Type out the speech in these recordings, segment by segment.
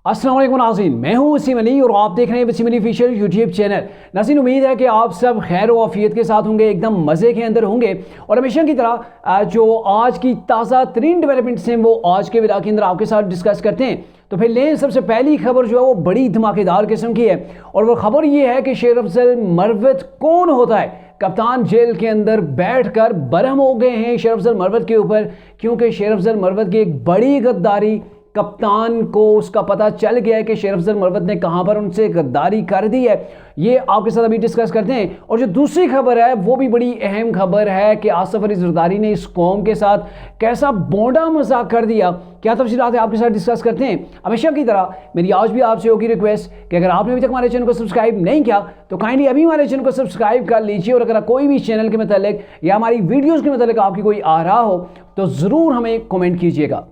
अस्सलाम वालेकुम नाज़रीन, मैं हूं वसीम अली और आप देख रहे हैं Waseem Ali official YouTube channel. नाज़रीन, उम्मीद है कि आप सब खैर व आफियत के साथ होंगे, एकदम मज़े के अंदर होंगे। और हमेशा की तरह जो आज की ताज़ा तरीन डेवलपमेंट्स हैं वो आज के वीडियो के अंदर आपके साथ डिस्कस करते हैं। तो फिर लें सबसे पहली खबर जो है वो बड़ी धमाकेदार किस्म की है और वो खबर ये है कि शेर अफजल मरवत कौन होता है। कप्तान जेल के अंदर बैठकर बरहम हो गए हैं शेर अफजल मरवत के ऊपर, क्योंकि शेर अफजल मरवत की एक बड़ी गद्दारी कप्तान को उसका पता चल गया है कि शेर अफजल मरवत ने कहां पर उनसे गद्दारी कर दी है। ये आपके साथ अभी डिस्कस करते हैं। और जो दूसरी खबर है वो भी बड़ी अहम खबर है कि आसिफ अली जरदारी ने इस कौम के साथ कैसा बोंडा मजाक कर दिया। क्या तफसीलात है आपके साथ डिस्कस करते हैं। हमेशा की तरह मेरी आज भी आपसे होगी रिक्वेस्ट कि अगर आपने अभी तक हमारे चैनल को सब्सक्राइब नहीं किया तो काइंडली अभी हमारे चैनल को सब्सक्राइब कर लीजिए। और अगर कोई भी चैनल के मतलब या हमारी वीडियोज़ के मतलब आपकी कोई आ रहा हो तो ज़रूर हमें कॉमेंट कीजिएगा।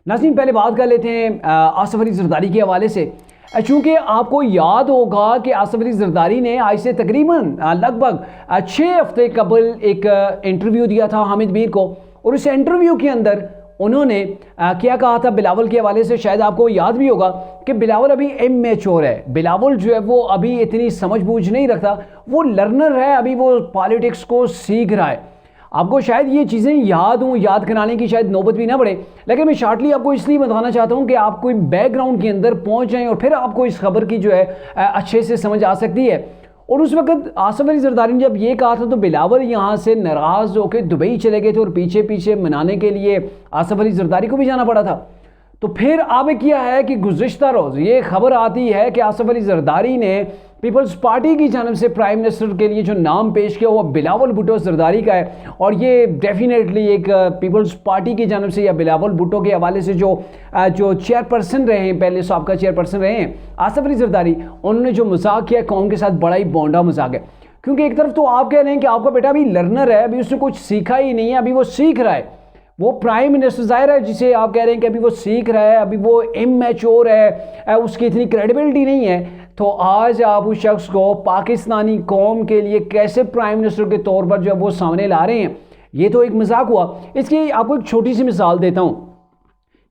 नाज़रीन, पहले बात कर लेते हैं आसिफ अली जरदारी के हवाले से। चूँकि आपको याद होगा कि आसिफ अली जरदारी ने आज से तकरीबन लगभग 6 हफ्ते कबल एक इंटरव्यू दिया था हामिद मीर को। और उस इंटरव्यू के अंदर उन्होंने क्या कहा था बिलावल के हवाले से। शायद आपको याद भी होगा कि बिलावल अभी इमेच्योर है। बिलावल जो है वो अभी इतनी समझ बूझ नहीं रखता, वो लर्नर है, अभी वो पॉलिटिक्स को सीख रहा है। आपको शायद ये चीज़ें याद कराने की शायद नौबत भी ना पड़े, लेकिन मैं शॉर्टली आपको इसलिए बताना चाहता हूँ कि आप कोई बैकग्राउंड के अंदर पहुँच जाएं और फिर आपको इस खबर की जो है अच्छे से समझ आ सकती है। और उस वक्त आसिफ अली जरदारी ने जब ये कहा था तो बिलावल यहाँ से नाराज़ होकर दुबई चले गए थे और पीछे पीछे मनाने के लिए आसिफ अली जरदारी को भी जाना पड़ा था। तो फिर अब किया है कि गुज़िश्ता रोज़ ये खबर आती है कि आसिफ अली जरदारी ने पीपल्स पार्टी की जानब से प्राइम मिनिस्टर के लिए जो नाम पेश किया वो बिलावल भुट्टो जरदारी का है। और ये डेफिनेटली एक पीपल्स पार्टी की जानब से या बिलावल भुट्टो के हवाले से जो चेयरपर्सन रहे हैं, पहले साबका चेयरपर्सन रहे हैं आसिफ अली जरदारी, उन्होंने जो मजाक किया कौम के साथ बड़ा ही बोंडा मजाक है। क्योंकि एक तरफ तो आप कह रहे हैं कि आपका बेटा अभी लर्नर है, अभी उसने कुछ सीखा ही नहीं है, अभी वो सीख रहा है। वो प्राइम मिनिस्टर जाहिर है जिसे आप कह रहे हैं कि अभी वो सीख रहा है, अभी वो इमेच्योर है, उसकी इतनी क्रेडिबिलिटी नहीं है। तो आज आप उस शख्स को पाकिस्तानी कौम के लिए कैसे प्राइम मिनिस्टर के तौर पर जो है वो सामने ला रहे हैं, ये तो एक मजाक हुआ। इसकी आपको एक छोटी सी मिसाल देता हूँ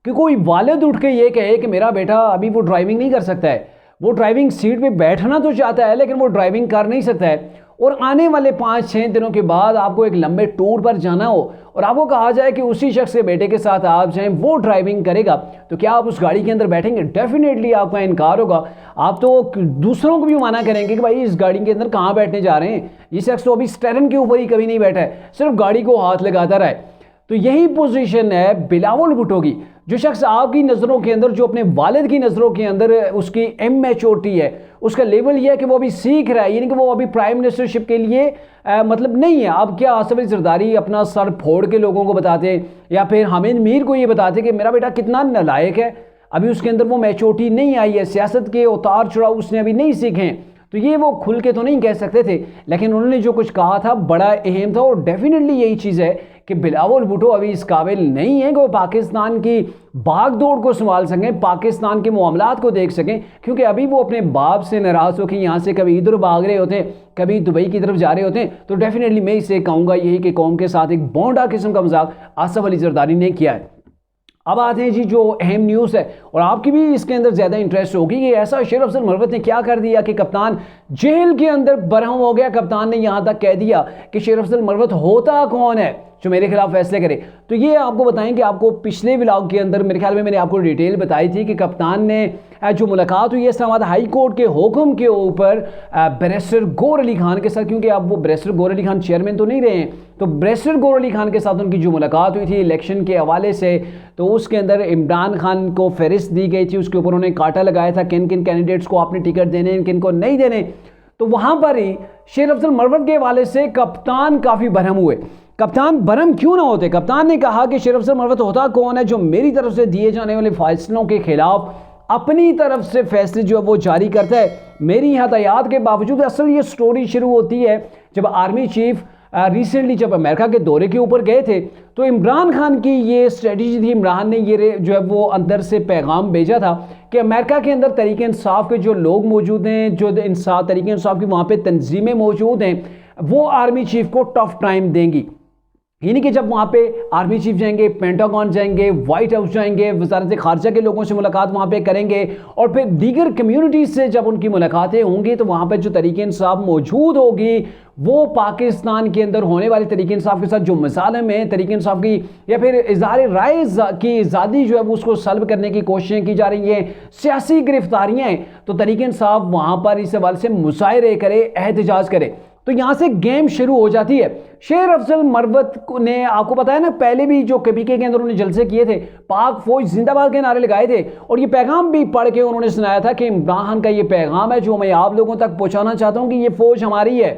कि कोई वालिद उठ के ये कहे कि मेरा बेटा अभी वो ड्राइविंग नहीं कर सकता है, वो ड्राइविंग सीट पे बैठना तो चाहता है लेकिन वो ड्राइविंग कर नहीं सकता है, और आने वाले 5-6 दिनों के बाद आपको एक लंबे टूर पर जाना हो और आपको कहा जाए कि उसी शख्स के बेटे के साथ आप जाएं, वो ड्राइविंग करेगा, तो क्या आप उस गाड़ी के अंदर बैठेंगे? डेफिनेटली आपका इनकार होगा। आप तो दूसरों को भी मना करेंगे कि भाई इस गाड़ी के अंदर कहाँ बैठने जा रहे हैं, ये शख्स तो अभी स्टीयरिंग के ऊपर ही कभी नहीं बैठा है, सिर्फ गाड़ी को हाथ लगाता रहा है। तो यही पोजीशन है बिलावल भुट्टो की। जो शख्स आपकी नज़रों के अंदर, जो अपने वालिद की नज़रों के अंदर उसकी इमेच्योरिटी है, उसका लेवल ये है कि वो अभी सीख रहा है, यानी कि वो अभी प्राइम मिनिस्टरशिप के लिए मतलब नहीं है। अब क्या आसिफ अली जरदारी अपना सर फोड़ के लोगों को बताते या फिर हामिद मीर को ये बताते कि मेरा बेटा कितना नालायक है, अभी उसके अंदर वो मैच्योरिटी नहीं आई है, सियासत के उतार चढ़ाव उसने अभी नहीं सीखे हैं, तो ये वो खुल के तो नहीं कह सकते थे। लेकिन उन्होंने जो कुछ कहा था बड़ा अहम था और डेफिनेटली यही चीज़ है कि बिलावल भुट्टो अभी इस काबिल नहीं है कि वो पाकिस्तान की भाग दौड़ को संभाल सकें, पाकिस्तान के मामलात को देख सकें, क्योंकि अभी वो अपने बाप से नाराज़ होकर यहाँ से कभी इधर भाग रहे होते हैं, कभी दुबई की तरफ जा रहे होते हैं। तो डेफिनेटली मैं इसे कहूँगा यही कि कौम के साथ एक बोंडा किस्म का मजाक आसिफ अली जरदारी ने किया है। अब आते हैं जी जो अहम न्यूज़ है और आपकी भी इसके अंदर ज़्यादा इंटरेस्ट होगी कि ऐसा शेर अफजल मरवत ने क्या कर दिया कि कप्तान जेल के अंदर बरहम हो गया। कप्तान ने यहाँ तक कह दिया कि शेर अफजल मरवत होता कौन है जो मेरे खिलाफ फैसले करे। तो ये आपको बताएं कि आपको पिछले व्लॉग के अंदर मेरे ख्याल में मैंने आपको डिटेल बताई थी कि कप्तान ने जो मुलाकात हुई है इस्लामाबाद हाई कोर्ट के हुक्म के ऊपर बैरिस्टर गौहर अली खान के साथ, क्योंकि अब वो बैरिस्टर गौहर अली खान चेयरमैन तो नहीं रहे हैं, तो बैरिस्टर गौहर अली खान के साथ उनकी जो मुलाकात हुई थी इलेक्शन के हवाले से, तो उसके अंदर इमरान खान को फहरिस्त दी गई थी, उसके ऊपर उन्होंने कांटा लगाया था किन किन कैंडिडेट्स को आपने टिकट देने, किन को नहीं देने। तो वहाँ पर ही शेर अफजल मरवत के हवाले से कप्तान काफ़ी बरहम हुए। कप्तान बरहम क्यों ना होते? कप्तान ने कहा कि शेर अफजल मरवत होता कौन है जो मेरी तरफ से दिए जाने वाले फैसलों के खिलाफ अपनी तरफ से फैसले जो है वो जारी करता है मेरी हदायत के बावजूद। असल ये स्टोरी शुरू होती है जब आर्मी चीफ रिसेंटली जब अमेरिका के दौरे के ऊपर गए थे, तो इमरान खान की ये स्ट्रेटजी थी, इमरान ने ये जो है वो अंदर से पैगाम भेजा था कि अमेरिका के अंदर तरीके इंसाफ के जो लोग मौजूद हैं, जो तरीके इंसाफ की वहाँ पे तंजीमें मौजूद हैं, वो आर्मी चीफ को टफ टाइम देंगी। ही नहीं कि जब वहाँ पे आर्मी चीफ जाएंगे, पेंटागन जाएंगे, व्हाइट हाउस जाएंगे, वजारत खारजा के लोगों से मुलाकात वहाँ पे करेंगे और फिर दीगर कम्युनिटीज़ से जब उनकी मुलाकातें होंगी तो वहाँ पे जो तरीके इंसाफ मौजूद होगी वो पाकिस्तान के अंदर होने वाले तरीके इंसाफ के साथ जो मसालम है तरीके इंसाफ की या फिर इज़हार राय की आज़ादी जो है वो उसको सल्ब करने की कोशिशें की जा रही हैं, सियासी गिरफ्तारियाँ हैं, तो तरीके इंसाफ वहाँ पर इस हवाले से मुशायरे करे, एहतजाज करे। तो यहां से गेम शुरू हो जाती है। शेर अफजल मरवत ने आपको पता है ना, पहले भी जो केपीके के अंदर उन्होंने जलसे किए थे, पाक फौज जिंदाबाद के नारे लगाए थे और ये पैगाम भी पढ़ के उन्होंने सुनाया था कि इमरान खान का ये पैगाम है जो मैं आप लोगों तक पहुंचाना चाहता हूं कि ये फौज हमारी है,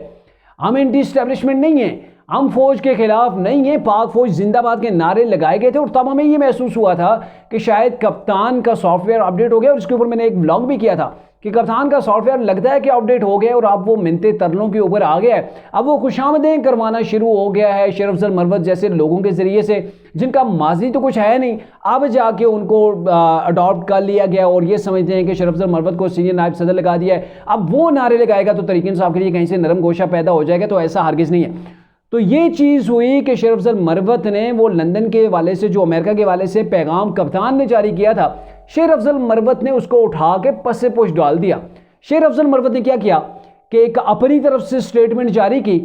हम एंटी एस्टेब्लिशमेंट नहीं है, हम फौज के खिलाफ नहीं है, पाक फौज जिंदाबाद के नारे लगाए गए थे। और तब हमें ये महसूस हुआ था कि शायद कप्तान का सॉफ्टवेयर अपडेट हो गया और इसके ऊपर मैंने एक व्लॉग भी किया था कि कप्तान का सॉफ्टवेयर लगता है कि अपडेट हो गया और अब वो मिनते तरलों के ऊपर आ गया है, अब वो खुशामदें करवाना शुरू हो गया है शेर अफजल मरवत जैसे लोगों के जरिए से जिनका माजी तो कुछ है नहीं, अब जाके उनको अडॉप्ट कर लिया गया और ये समझते हैं कि शेर अफजल मरवत को सीनियर नायब सदर लगा दिया है, अब वो नारे लगाएगा तो तरीके इंसाफ के लिए कहीं से नरम गोशा पैदा हो जाएगा। तो ऐसा हरगिज़ नहीं है। तो ये चीज़ हुई कि शेर अफजल मरवत ने वो लंदन के वाले से जो अमेरिका के वाले से पैगाम कप्तान ने जारी किया था, शेर अफजल मरवत ने उसको उठा के पसे पोश डाल दिया। शेर अफजल मरवत ने क्या किया कि एक अपनी तरफ से स्टेटमेंट जारी की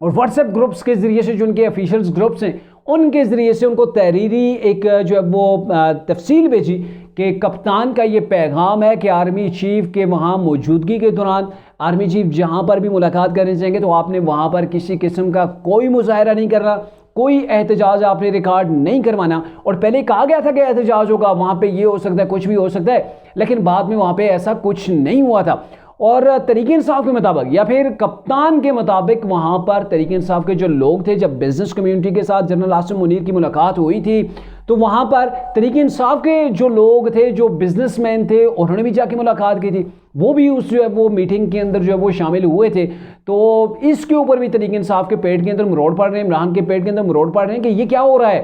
और व्हाट्सएप ग्रुप्स के जरिए से जो उनके ऑफिशियल्स ग्रुप्स हैं उनके ज़रिए से उनको तहरीरी एक जो है वो तफसील भेजी कि कप्तान का ये पैगाम है कि आर्मी चीफ के वहाँ मौजूदगी के दौरान आर्मी चीफ जहाँ पर भी मुलाकात करने चाहेंगे तो आपने वहाँ पर किसी किस्म का कोई मुजाहरा नहीं करना, कोई एहतजाज आपने रिकॉर्ड नहीं करवाना। और पहले कहा गया था कि एहतजाज होगा, वहाँ पे ये हो सकता है, कुछ भी हो सकता है, लेकिन बाद में वहाँ पे ऐसा कुछ नहीं हुआ था। और तरीके इंसाफ के मुताबिक या फिर कप्तान के मुताबिक वहाँ पर तरीके इंसाफ के जो लोग थे, जब बिजनेस कम्युनिटी के साथ जनरल आसिम मुनीर की मुलाकात हुई थी तो वहाँ पर तरीके इंसाफ के जो लोग थे, जो बिजनेसमैन थे, उन्होंने भी जाके मुलाकात की थी, वो भी उस जो है वो मीटिंग के अंदर जो है वो शामिल हुए थे। तो इसके ऊपर भी तरीके इंसाफ के पेट के अंदर मरोड़ पड़ रहे हैं, इमरान के पेट के अंदर मरोड़ पड़ रहे हैं कि ये क्या हो रहा है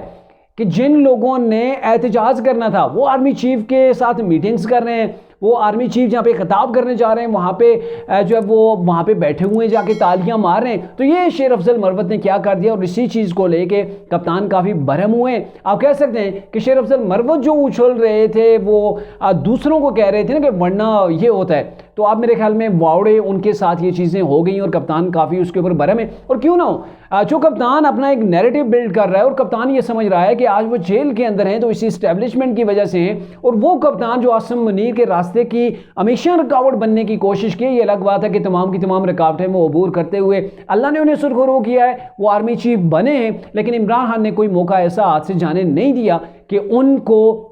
कि जिन लोगों ने एहतजाज करना था वो आर्मी चीफ के साथ मीटिंग्स कर रहे हैं, वो आर्मी चीफ जहाँ पे खिताब करने जा रहे हैं वहाँ पे जो है वो वहाँ पे बैठे हुए हैं, जाके तालियां मार रहे हैं। तो ये शेर अफजल मरवत ने क्या कर दिया और इसी चीज़ को लेके कप्तान काफ़ी बरहम हुए। आप कह सकते हैं कि शेर अफजल मरवत जो उछल रहे थे वो दूसरों को कह रहे थे ना कि वरना ये होता है, तो आप मेरे ख्याल में वावड़े उनके साथ ये चीज़ें हो गई और कप्तान काफ़ी उसके ऊपर बरहम है। और क्यों ना हो, जो कप्तान अपना एक नैरेटिव बिल्ड कर रहा है और कप्तान ये समझ रहा है कि आज वो जेल के अंदर हैं तो इसी इस्टेब्लिशमेंट की वजह से हैं, और वो कप्तान जो आसिम मुनीर के रास्ते की हमेशा रुकावट बनने की कोशिश की, ये अलग बात है कि तमाम की तमाम रुकावटें वो अबूर करते हुए अल्लाह ने उन्हें सुरखरू किया है, वो आर्मी चीफ बने हैं, लेकिन इमरान खान ने कोई मौका ऐसा हाथ से जाने नहीं दिया कि उनको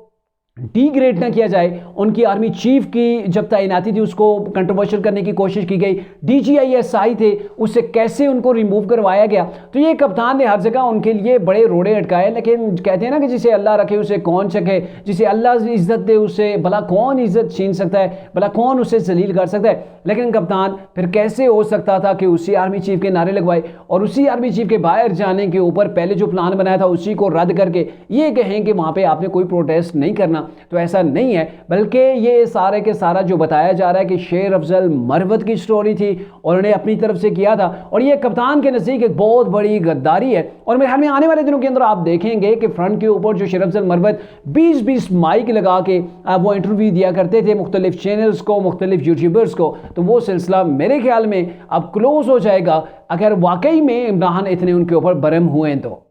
डिग्रेड ना किया जाए। उनकी आर्मी चीफ की जब तैनाती थी उसको कंट्रोवर्शियल करने की कोशिश की गई, DGISI थे उससे कैसे उनको रिमूव करवाया गया। तो ये कप्तान ने हर जगह उनके लिए बड़े रोड़े अटकाए, लेकिन कहते हैं ना कि जिसे अल्लाह रखे उसे कौन चखे, जिसे अल्लाह इज्जत दे उसे भला कौन इज्जत छीन सकता है, भला कौन उसे जलील कर सकता है। लेकिन कप्तान फिर कैसे हो सकता था कि उसी आर्मी चीफ के नारे लगवाए और उसी आर्मी चीफ के बाहर जाने के ऊपर पहले जो प्लान बनाया था उसी को रद्द करके ये कहें कि वहाँ पर आपने कोई प्रोटेस्ट नहीं करना। तो ऐसा नहीं है, बल्कि ये सारे के सारा जो बताया जा रहा है कि शेर अफजल मरवत की स्टोरी थी और उन्होंने अपनी तरफ से किया था, और ये कप्तान के नज़दीक एक बहुत बड़ी गद्दारी है। और मेरे ख्याल में आने वाले दिनों के अंदर आप देखेंगे कि फ्रंट के ऊपर जो शेर अफजल मरवत 20-20 माइक लगा के वो इंटरव्यू दिया करते थे मुख्तलिफ चैनल्स को, मुख्तलिफ यूट्यूबर्स को, तो वो सिलसिला मेरे ख्याल में अब क्लोज हो जाएगा अगर वाकई में इमरान इतने उनके ऊपर बरहम हुए तो।